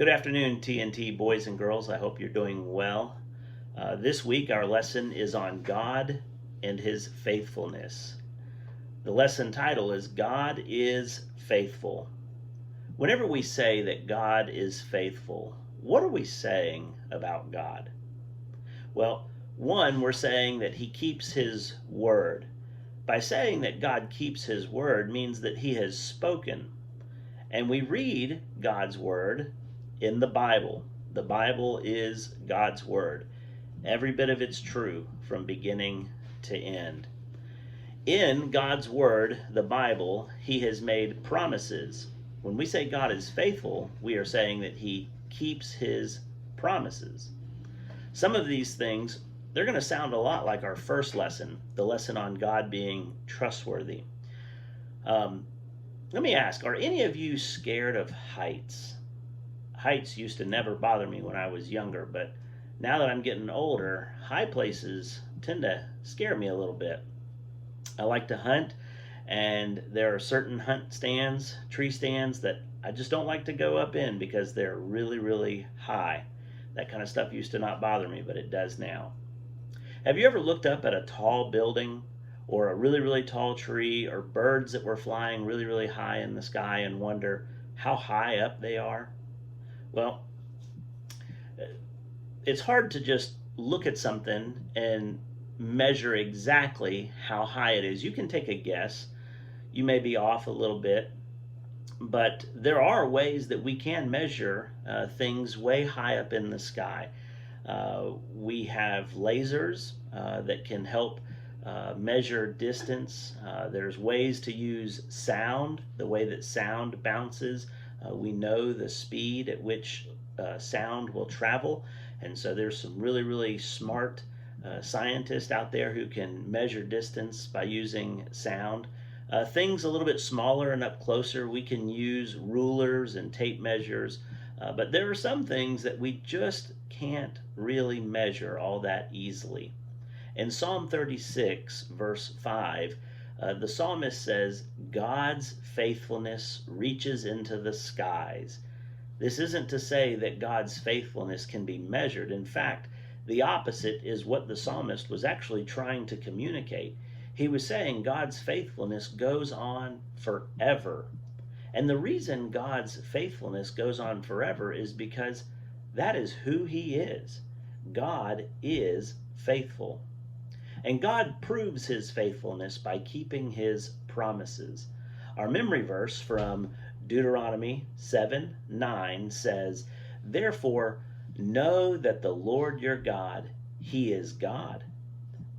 Good afternoon, TNT boys and girls. I hope you're doing well. This week, our lesson is on God and His faithfulness. The lesson title is God is Faithful. Whenever we say that God is faithful, what are we saying about God? Well, one, we're saying that He keeps His word. By saying that God keeps His word means that He has spoken. And we read God's word in the Bible. The Bible is God's word. Every bit of it's true from beginning to end. In God's word, the Bible, He has made promises. When we say God is faithful, we are saying that He keeps His promises. Some of these things, they're going to sound a lot like our first lesson, the lesson on God being trustworthy. Let me ask, are any of you scared of heights? Heights used to never bother me when I was younger, but now that I'm getting older, high places tend to scare me a little bit. I like to hunt, and there are certain hunt stands, tree stands, that I just don't like to go up in because they're really, really high. That kind of stuff used to not bother me, but it does now. Have you ever looked up at a tall building or a really, really tall tree or birds that were flying really, really high in the sky and wonder how high up they are? Well, it's hard to just look at something and measure exactly how high it is. You can take a guess. You may be off a little bit, but there are ways that we can measure things way high up in the sky. We have lasers that can help measure distance. There's ways to use sound, the way that sound bounces. We know the speed at which sound will travel, and so there's some really, really smart scientists out there who can measure distance by using sound. Things a little bit smaller and up closer, we can use rulers and tape measures, but there are some things that we just can't really measure all that easily. In Psalm 36, verse 5, the psalmist says, God's faithfulness reaches into the skies. This isn't to say that God's faithfulness can be measured. In fact, the opposite is what the psalmist was actually trying to communicate. He was saying God's faithfulness goes on forever. And the reason God's faithfulness goes on forever is because that is who He is. God is faithful. And God proves His faithfulness by keeping His promises. Our memory verse from Deuteronomy 7:9 says, Therefore, know that the Lord your God, He is God,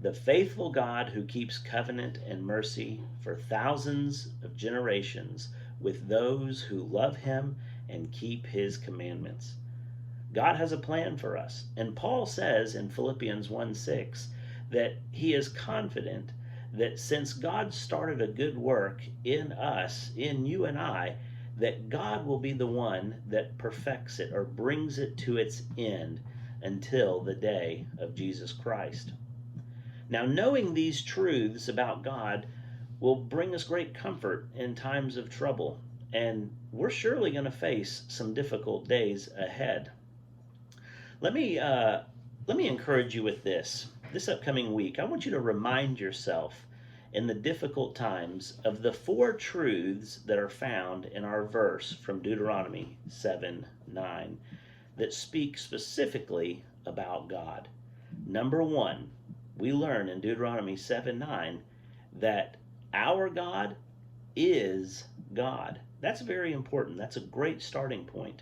the faithful God who keeps covenant and mercy for thousands of generations with those who love Him and keep His commandments. God has a plan for us. And Paul says in Philippians 1:6 that he is confident that since God started a good work in us, in you and I, that God will be the one that perfects it or brings it to its end until the day of Jesus Christ. Now, knowing these truths about God will bring us great comfort in times of trouble, and we're surely going to face some difficult days ahead. Let me encourage you with this. This upcoming week, I want you to remind yourself in the difficult times of the four truths that are found in our verse from Deuteronomy 7:9 that speak specifically about God. Number one, we learn in Deuteronomy 7:9 that our God is God. That's very important. That's a great starting point.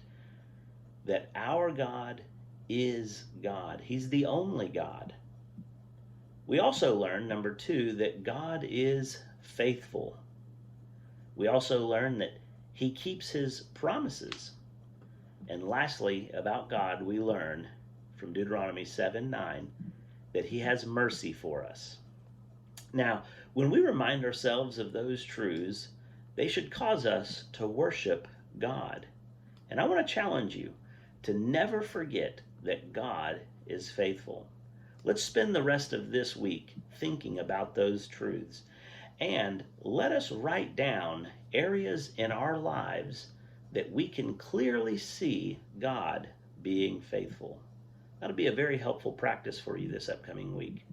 That our God is God. He's the only God. We also learn, number two, that God is faithful. We also learn that He keeps His promises. And lastly, about God, we learn from Deuteronomy 7:9 that He has mercy for us. Now, when we remind ourselves of those truths, they should cause us to worship God. And I want to challenge you to never forget that God is faithful. Let's spend the rest of this week thinking about those truths. And let us write down areas in our lives that we can clearly see God being faithful. That'll be a very helpful practice for you this upcoming week.